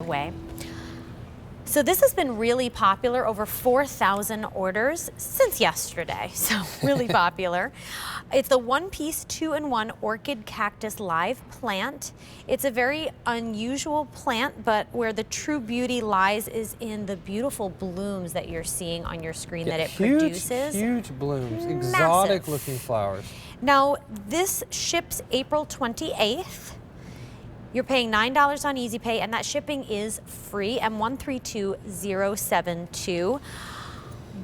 way. So this has been really popular, over 4,000 orders since yesterday, so really popular. It's the one-piece, 2-in-1 orchid cactus live plant. It's a very unusual plant, but where the true beauty lies is in the beautiful blooms that you're seeing on your screen that it produces. Huge blooms, Massive. exotic looking flowers. Now, this ships April 28th. You're paying $9 on Easy Pay, and that shipping is free, M132072.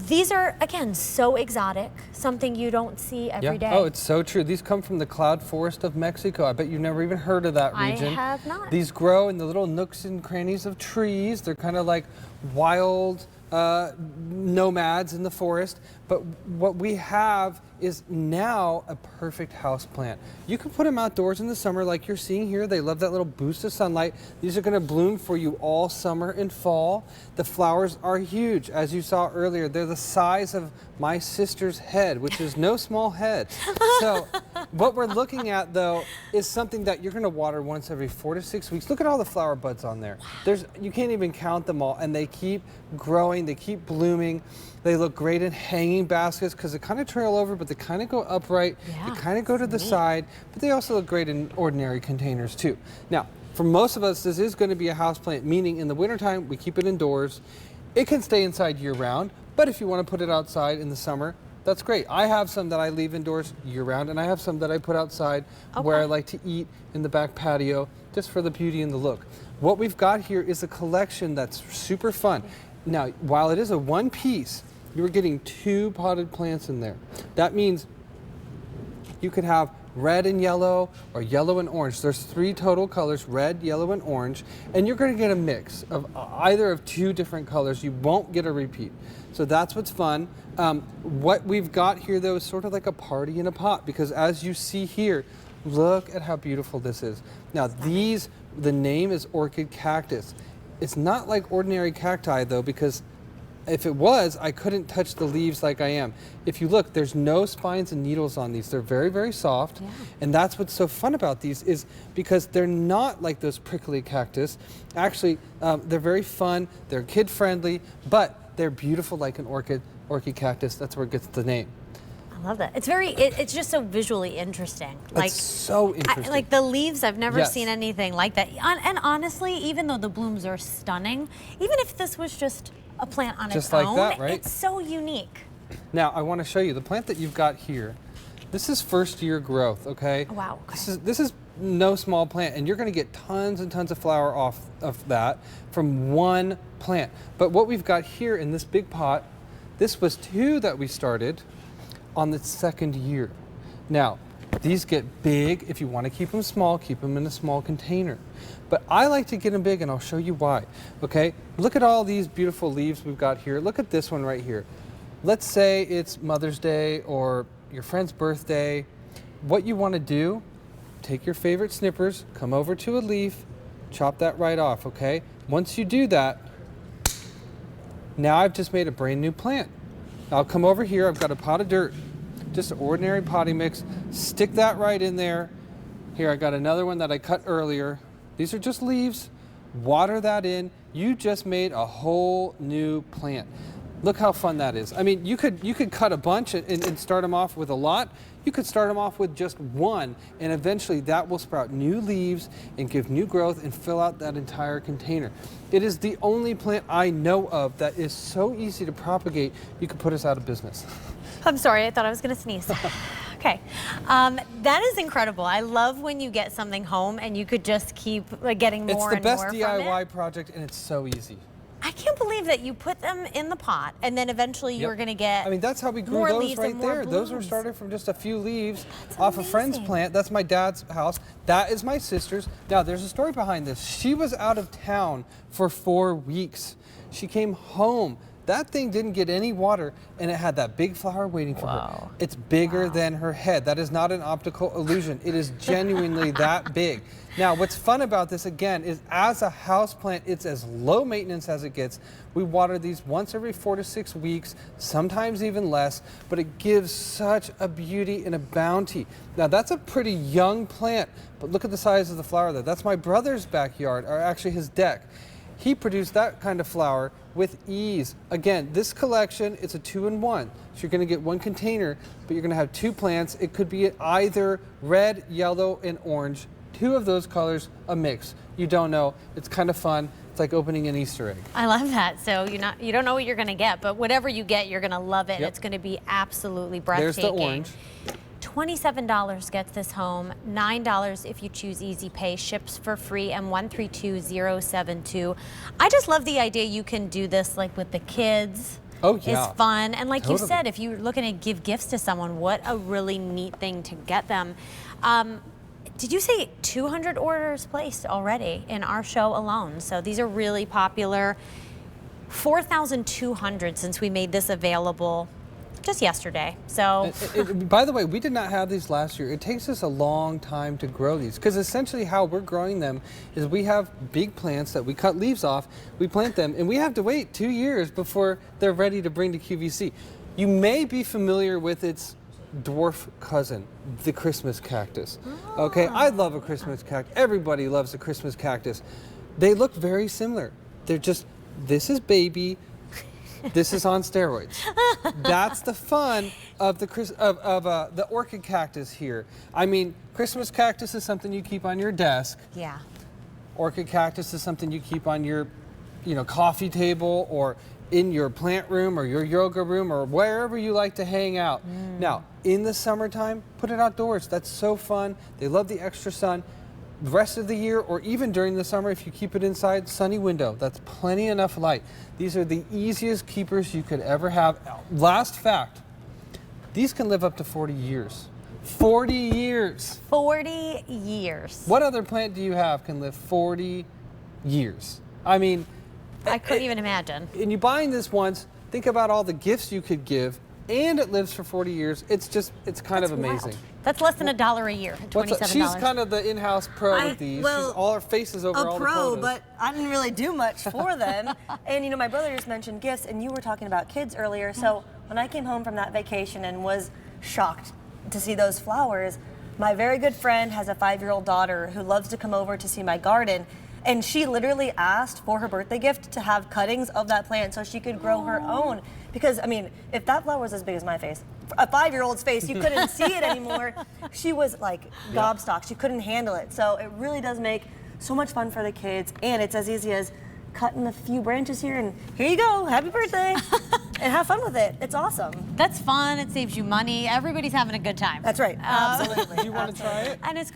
These are, again, so exotic, something you don't see every day. Oh, it's so true. These come from the cloud forest of Mexico. I bet you've never even heard of that region. I have not. These grow in the little nooks and crannies of trees. They're kind of like wild nomads in the forest. But what we have is now a perfect house plant. You can put them outdoors in the summer like you're seeing here. They love that little boost of sunlight. These are going to bloom for you all summer and fall. The flowers are huge. As you saw earlier, they're the size of my sister's head, which is no small head. So what we're looking at, though, is something that you're going to water once every 4 to 6 weeks. Look at all the flower buds on there. You can't even count them all, and they keep growing, they keep blooming. They look great in hanging baskets because they kind of trail over, but they kind of go upright. Yeah, they kind of go to the side, but they also look great in ordinary containers too. Now, for most of us, this is going to be a house plant, meaning in the wintertime, we keep it indoors. It can stay inside year round, but if you want to put it outside in the summer, that's great. I have some that I leave indoors year round, and I have some that I put outside where I like to eat in the back patio, just for the beauty and the look. What we've got here is a collection that's super fun. Now, while it is a one piece, you're getting 2 potted plants in there. That means you could have red and yellow or yellow and orange. There's 3 total colors, red, yellow, and orange, and you're going to get a mix of either of 2 different colors. You won't get a repeat. So that's what's fun. What we've got here, though, is sort of like a party in a pot, because as you see here, look at how beautiful this is. Now, the name is Orchid Cactus. It's not like ordinary cacti, though, because if it was, I couldn't touch the leaves like I am. If you look, there's no spines and needles on these. They're very, very soft. Yeah. And that's what's so fun about these, is because they're not like those prickly cactus. Actually, they're very fun. They're kid-friendly, but they're beautiful like an orchid cactus. That's where it gets the name. I love that. It's just so visually interesting. Like, it's so interesting. Like the leaves, I've never seen anything like that. And honestly, even though the blooms are stunning, even if this was just a plant on its own, that, right? It's so unique. Now, I want to show you the plant that you've got here. This is first year growth, okay? Wow. Okay. This is no small plant, and you're going to get tons and tons of flower off of that from one plant. But what we've got here in this big pot, this was 2 that we started on the 2nd year. Now, these get big. If you want to keep them small, keep them in a small container. But I like to get them big, and I'll show you why. Okay, look at all these beautiful leaves we've got here. Look at this one right here. Let's say it's Mother's Day or your friend's birthday. What you want to do, take your favorite snippers, come over to a leaf, chop that right off, okay? Once you do that, now I've just made a brand new plant. I'll come over here, I've got a pot of dirt, just an ordinary potting mix, stick that right in there. Here, I got another one that I cut earlier. These are just leaves. Water that in. You just made a whole new plant. Look how fun that is. I mean, you could cut a bunch and start them off with a lot. You could start them off with just one, and eventually that will sprout new leaves and give new growth and fill out that entire container. It is the only plant I know of that is so easy to propagate, you could put us out of business. I'm sorry, I thought I was going to sneeze. Okay, that is incredible. I love when you get something home and you could just keep getting more and more It's from the it. best DIY project, and it's so easy. I can't believe that you put them in the pot and then eventually you're going to get. I mean, that's how we grew more those leaves right and more there. Those were blooms. started from just a few leaves That's off amazing. a friend's plant. That's my dad's house. That is my sister's. Now, there's a story behind this. She was out of town for 4 weeks. She came home. That thing didn't get any water, and it had that big flower waiting for her. It's bigger than her head. That is not an optical illusion. It is genuinely that big. Now, what's fun about this, again, is as a house plant, it's as low maintenance as it gets. We water these once every 4 to 6 weeks, sometimes even less, but it gives such a beauty and a bounty. Now, that's a pretty young plant, but look at the size of the flower there. That's my brother's backyard, or actually his deck. he produced that kind of flower with ease. Again, this collection, it's a 2-in-1. So you're gonna get one container, but you're gonna have 2 plants. It could be either red, yellow, and orange. 2 of those colors, a mix. You don't know, it's kind of fun. It's like opening an Easter egg. I love that. So you don't know what you're gonna get, but whatever you get, you're gonna love it. Yep. It's gonna be absolutely breathtaking. There's the orange. $27 gets this home, $9 if you choose Easy Pay, ships for free, and 132072. I just love the idea you can do this like with the kids. Oh yeah. It's fun, and like you Totally. said, if you're looking to give gifts to someone, what a really neat thing to get them. Did you say 200 orders placed already in our show alone? So these are really popular. 4,200 since we made this available just yesterday. So By the way, we did not have these last year. It takes us a long time to grow these because essentially how we're growing them is we have big plants that we cut leaves off, we plant them, and we have to wait 2 years before they're ready to bring to QVC. You may be familiar with its dwarf cousin, the Christmas cactus. Okay, I love a Christmas cactus. Everybody loves a Christmas cactus. They look very similar. They're just, this is baby, this is on steroids. That's the fun of the orchid cactus here. I mean, Christmas cactus is something you keep on your desk. yeah. Orchid cactus is something you keep on your, coffee table or in your plant room or your yoga room or wherever you like to hang out. Now, in the summertime, put it outdoors. That's so fun. They love the extra sun. The rest of the year, or even during the summer, if you keep it inside, sunny window, that's plenty enough light. These are the easiest keepers you could ever have. Last fact, these can live up to 40 years. 40 years. 40 years. What other plant do you have can live 40 years? I mean, I couldn't even imagine. and you buying this once, think about all the gifts you could give, and it lives for 40 years. It's kind of amazing. Wild. That's less than $1 a year. $27. She's kind of the in-house pro with these. well, She's all her faces over all the photos. but I didn't really do much for them. And my brother just mentioned gifts, and you were talking about kids earlier. So when I came home from that vacation and was shocked to see those flowers, my very good friend has a 5-year-old daughter who loves to come over to see my garden. And she literally asked for her birthday gift to have cuttings of that plant so she could grow her own. Because, I mean, if that flower was as big as my face, a 5-year-old's face, you couldn't see it anymore. She was like gobstopped. She couldn't handle it. So it really does make so much fun for the kids. And it's as easy as cutting a few branches here and here you go, happy birthday. And have fun with it. It's awesome. That's fun. It saves you money. Everybody's having a good time. That's right. Absolutely. Do you want to try it? And it's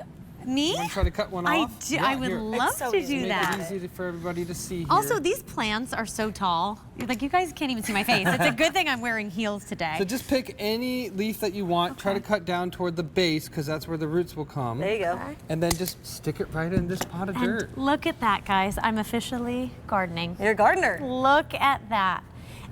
me. You want to try to cut one I off? do. Yeah, I would here. love so to easy. do Make that. It's easy for everybody to see here. Also, these plants are so tall. Like, you guys can't even see my face. It's a good thing I'm wearing heels today. So just pick any leaf that you want. Try to cut down toward the base because that's where the roots will come. There you go. And then just stick it right in this pot of dirt. And look at that, guys. I'm officially gardening. You're a gardener. Look at that.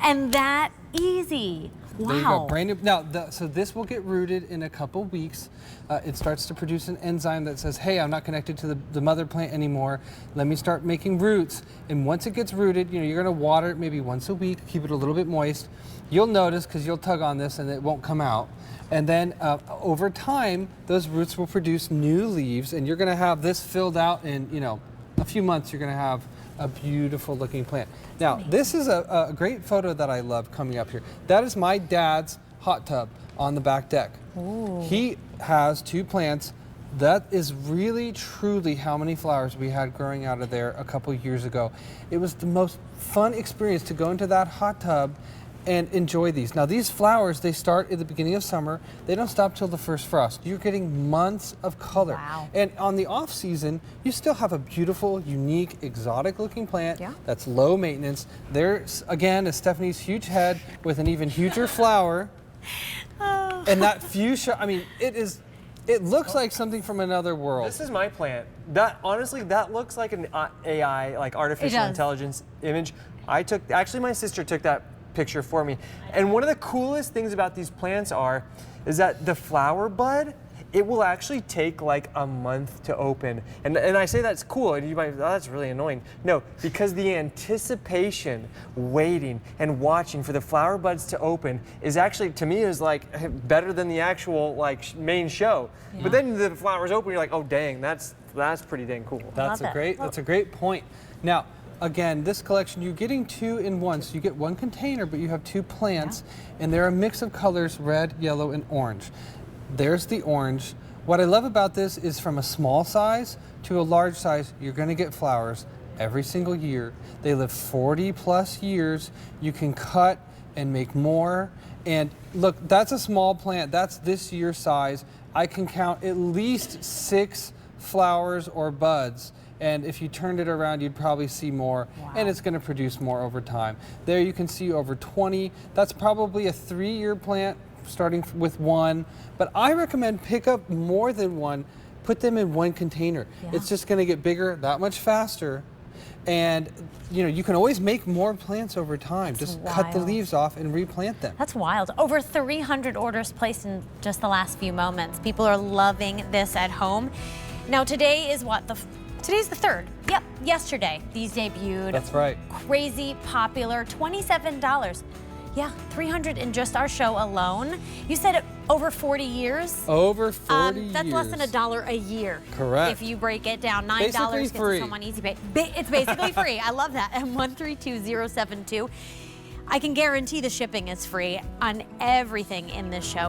And that easy. Wow. There you go, brand new. Now, so this will get rooted in a couple weeks. It starts to produce an enzyme that says, hey, I'm not connected to the mother plant anymore. Let me start making roots. And once it gets rooted, you're gonna water it maybe once a week, keep it a little bit moist. You'll notice, because you'll tug on this and it won't come out. And then over time, those roots will produce new leaves, and you're gonna have this filled out in, a few months. You're gonna have a beautiful looking plant. Now, this is a great photo that I love coming up here. That is my dad's hot tub on the back deck. Ooh. He has 2 plants. That is really, truly how many flowers we had growing out of there a couple years ago. It was the most fun experience to go into that hot tub and enjoy these. Now, these flowers, they start at the beginning of summer. They don't stop till the first frost. You're getting months of color. Wow. And on the off season, you still have a beautiful, unique, exotic looking plant Yeah. that's low maintenance. There's, again, is Stephanie's huge head with an even huger flower. Oh. And that fuchsia, I mean, it looks like something from another world. This is my plant. That honestly, that looks like an AI, like artificial does. intelligence image. Actually, my sister took that picture for me. And one of the coolest things about these plants is that the flower bud, it will actually take like a month to open. And I say that's cool, and you might, oh, that's really annoying. No, because the anticipation, waiting and watching for the flower buds to open is actually, to me, is like better than the actual like main show. Yeah. But then the flowers open, you're like, oh dang, that's pretty dang cool. That's Love a it. great point. Now, again, this collection, you're getting 2 in 1. So you get 1 container, but you have 2 plants, and they're a mix of colors, red, yellow, and orange. There's the orange. What I love about this is from a small size to a large size, you're gonna get flowers every single year. They live 40 plus years. You can cut and make more. And look, that's a small plant. That's this year's size. I can count at least 6 flowers or buds. And if you turned it around, you'd probably see more. Wow. And it's gonna produce more over time. There you can see over 20. That's probably a 3-year plant, starting with 1. But I recommend pick up more than 1. Put them in 1 container. Yeah. It's just gonna get bigger that much faster. And you can always make more plants over time. That's just cut the wild. leaves off and replant them. That's wild. Over 300 orders placed in just the last few moments. People are loving this at home. Now today is what? Today's the 3rd. Yep, yesterday these debuted. That's right. Crazy popular, $27. Yeah, 300 in just our show alone. You said it over 40 years. Over 40 years. That's less than $1 a year. Correct. If you break it down, $9 Basically gets free. someone easy pay. It's basically free. I love that. And 132072. I can guarantee the shipping is free on everything in this show.